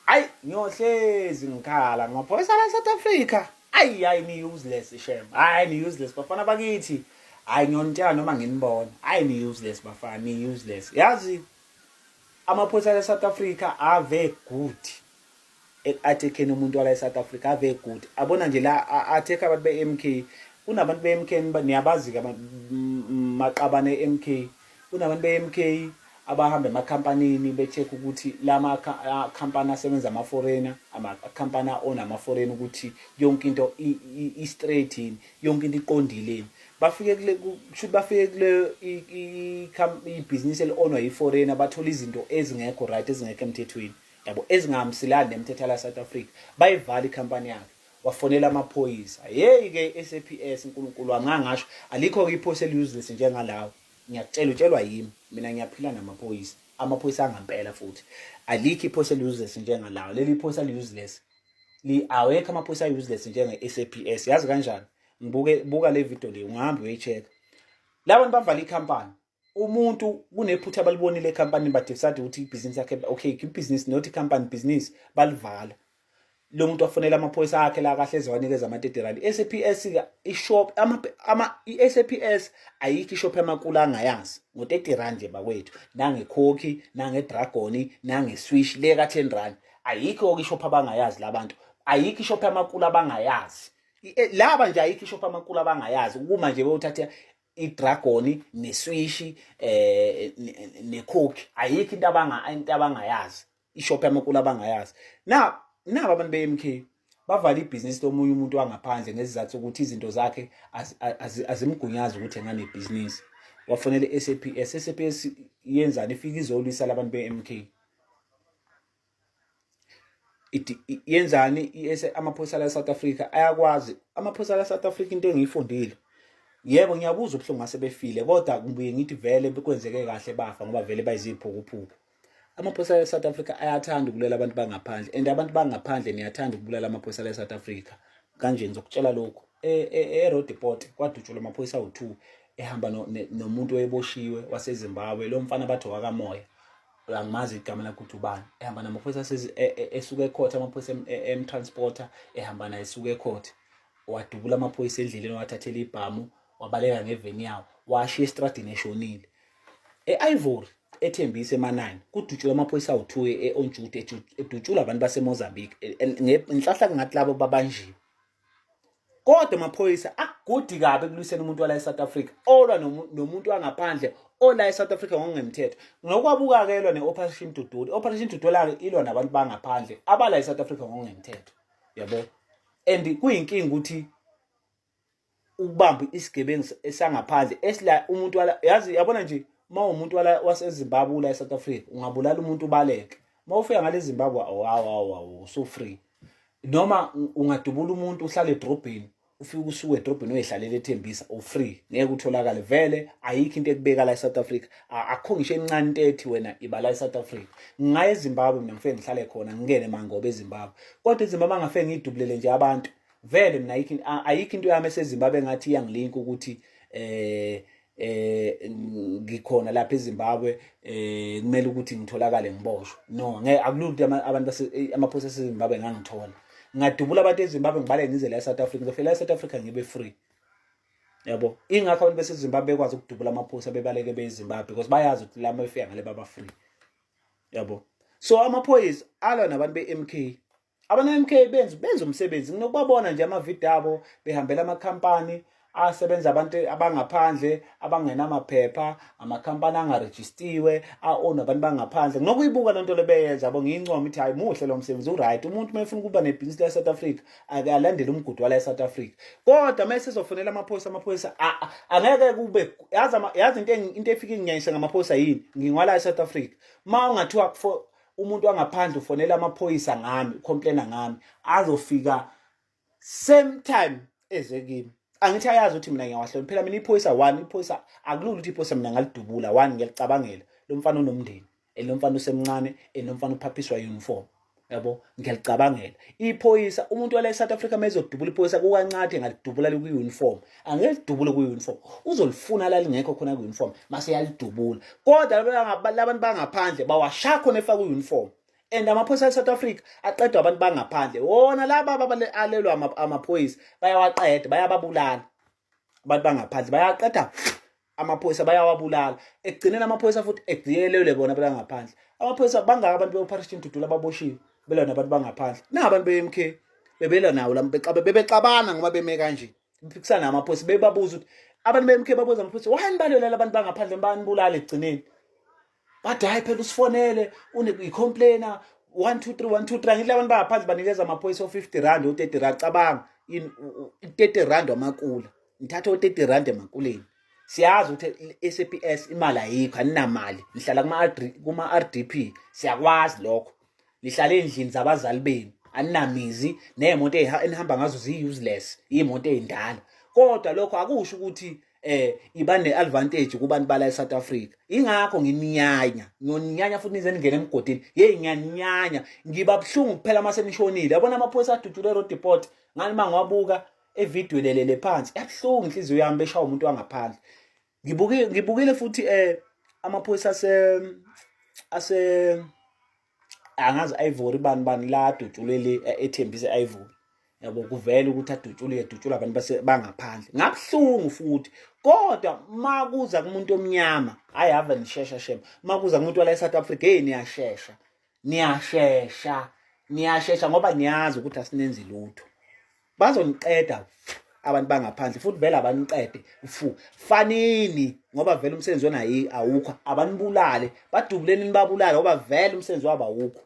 Ayi ngiyohlezi ngikhala ngaphoyisa la South Africa. Ayi ni useless shem. Hayi ni useless bafana bakithi. Hayi ngiyonitshela noma nginibona. Hayi ni useless bafana ni useless. Yazi amaphoyisa la South Africa ave good. Athekeni umuntu wala eSouth Africa ave good. Abona nje la atheka abantu beMK. Kunabantu beMK niyabazi ke maqabane eMK. Kunabantu beMK abahamba emakhampanini becheck ukuthi lama company asebenza ama foreigner company own ama foreigner ukuthi yonke into I straight yini yonke into iqondile bafike kule should bafike kule I business eli ownwa I foreigner bathola izinto ezingekho right ezingekho emthethweni yabo ezingahambiselani nemithetho la South Africa bayivala icompany yakhe wafonela amaphoyisa hey ke SAPS uNkulunkulu wangangasho alikho iphoyisa eliuseless njengalawo ngiyakutshela utshelwa yimi mina ngiyaphila namaphoyisa amaphoyisa angempela futhi alikho iphoyisa eliuseless njengalawo leli iphoyisa eliuseless awekho amaphoyisa useless njenge SAPS yazi kanjani buka le video le ungahamba uyicheck labantu bavala icompany umuntu kunephutha balibonile ecompany badecide ukuthi ibusiness yakhe okay ibusiness not company business balivala lo muntu wafonela amaphoyisa akhe la kahle eziwanikeza ama-30 SAPS ishop iSAPS ayikho ishop emakulu angayazi ngo-30 nje bakwethu nangekhokhi nangedragoni nangeswish le ka-10 ayikho ishop abangayazi labantu ayikho ishop emakulu abangayazi laba nje ayikho ishop emakulu abangayazi kuma nje bewuthatha idragoni neswish nekhokhi ayikho into abangayazi ishop emakulu abangayazi naba abantu beMK bavala ibusiness lomunye umuntu wangaphandle ngesizathu ukuthi izinto zakhe azimgunyazi ukuthi engane ibusiness wafonele SAPS yenzani ifika izolwisa labantu beMK yenzani amaphoyisa la South Africa ayakwazi amaphoyisa la South Africa into engiyifundile yebo ngiyabuza ubuhlungu ngase befile kodwa ngibuye ngithi vele bekwenzeke kahle bafa ngoba vele bayiziphukuphuku amaphoyisa la South Africa ayathanda ukulela abantu bangaphandle and abantu bangaphandle niyathanda ukubulala amaphoyisa la South Africa kanje ngizokutshela lokho eRoodeport kwadutshulwa amaphoyisa awu2 ehamba nomuntu oyeboshiwe waseZimbabwe lo mfana bathi wakamoya angimazi igama lakhe ukuthi ubani ehamba namaphoyisa esuka ecourt amaphoyisa emtransporter ehamba naye esuka ecourt wadubula amaphoyisa endleleni wathathela ibhamu wabaleka ngeveni yawo washiya estradini eshonile eIvory ethembise ema9 kudutshulwa amaphoyisa awu2 eOnjude edutshulwa abantu baseMozambique ngihlahla ngathi labo babanjiwe kodwa amaphoyisa agudi kabe kulwisena umuntu wala eSouth Africa olwa nomuntu wangaphandle ola eSouth Africa ngokungemthetho ngokwabukakelwa neoperation Dudula ilwa nabantu bangaphandle abala eSouth Africa ngokungemthetho yabo and kuyinkinga ukuthi ukubamba isigebengu esangaphandle esila umuntu wala yazi yabona nje umuntu wala waseZimbabwe la eSouth Africa ungabulala umuntu ubaleke mawufika ngale Zimbabwe so free noma ungadubula umuntu uhlale edrobheni ufike usuke edrobheni uyehlalela ethembisa free ngeke utholakale vele ayikho into ekubeka la eSouth Africa akho ngisho encane into ethi wena ibala eSouth Africa ngaye eZimbabwe mina ngifike ngihlale khona ngingene mangobe eZimbabwe kodwa eZimbabwe angafike ngidubulele nje abantu vele mina ayikho into yami eseZimbabwe ngathi iyangilink ukuthi ngikhona lapha eZimbabwe kumele ukuthi ngitholakale ngiboshwe no ngeke akulula abantu amaphoyisa eZimbabwe ngangithola ngadubula abantu eZimbabwe ngibale ngize la eSouth Africa ngifela eSouth Africa ngibe free yabo ingakho abantu beseZimbabwe bekwazi ukudubula amaphoyisa bebaleke beZimbabwe because bayazi ukuthi la befika ngale baba free yabo so amaphoyisa alwa nabantu beMK abantu beMK benza umsebenzi nginokubabona nje ama-video abo behambela amakhampani asebenza abantu abangaphandle abangenamaphepha amakhampani angarejistiwe aona abantu bangaphandle nginokuyibuka lento lebeyenza yabo ngiyincoma ithi hayi muhle lo msebenzi uright umuntu mayefuna ukuba nebusiness la eSouth Africa akalandele umgudu wala eSouth Africa kodwa mase sizofonela amaphoyisa angeke kube yazi into efika inginyanyisa ngamaphoyisa yini ngingwala eSouth Africa ungathiwa umuntu wangaphandle ufonela amaphoyisa ngami complaina ngami azofika same time ezekimi angithi ayazi ukuthi mina ngiyawahlola phela mina iphoyisa 1 iphoyisa akulula ukuthi iphoyisa mina ngalidubula 1 ngiyacabangela lo mfana unomndeni lo mfana usemncane lo mfana uphaphiswa uniform yabo ngiyacabangela iphoyisa umuntu wala eSouth Africa mezodubula iphoyisa kukancane ngalidubula ku-uniform angedubula ku-uniform uzolifuna la lingekho khona ku-uniform mase yalidubula kodwa labantu bangaphandle bawashaya khona efaka u-uniform and amaphoyisa e-South Africa aqedwa abantu bangaphandle wona laba alelwa amaphoyisa bayawaqeda bayababulala abantu bangaphandle bayaqeda amaphoyisa bayawabulala ekugcineni amaphoyisa futhi ekudiyelele bona bangaphandle amaphoyisa bangaka abantu be-Operation Dudula ababoshiwe belwa nabantu bangaphandle nabantu be-MK bebelwa nawo bebecabana ngoba beme kanje bephikisana namaphoyisa bebabuza ukuthi abantu be-MK babuza amaphoyisa wani balwelela abantu bangaphandle banibulala ekugcineni bathi hayi phela usifonele uyicomplainer 123 ngile abantu bangaphandle banikeza amaphoyisa o-50 o-30 rand cabanga i-30 wamakula ngithatha o-30 emakuleni siyazi ukuthi SAPS imali ayikho aninamali nihlala kuma-RDP siyakwazi lokho nihlala endlini zabazali benu aninamizi nemoto enihamba ngazo zi-useless iy'moto ey'ndala kodwa lokho akusho ukuthi iba ne-advantage kubantu bala e-South Africa ingakho ngiyonyanya futhi nize ningene emgodini ngiyanyanya ngiba buhlungu kuphela uma senishonile yabona amaphoyisa adudule e-road depot ngani uma ngiwabuka evidiyo lelele phansi yabuhlungu inhliziyo yami beshaya umuntu wangaphandle ngibukile futhi amaphoyisa angazi Ivory bani la adutshulele ethembise Ivory yabo kuvela ukuthi adutshula abantu bangaphandle ngabuhlungu futhi kodwa makuza kumuntu omnyama hayi ave nishesha shema makuza kumuntu wala eSouth Africa niyashesha ngoba niyazi ukuthi asinenzi lutho bazoniqeda abantu bangaphandle futhi vele abaniqede fanini ngoba vele umsebenzi wona awukho abanibulale badubuleni nibabulale ngoba vele umsebenzi wabo awukho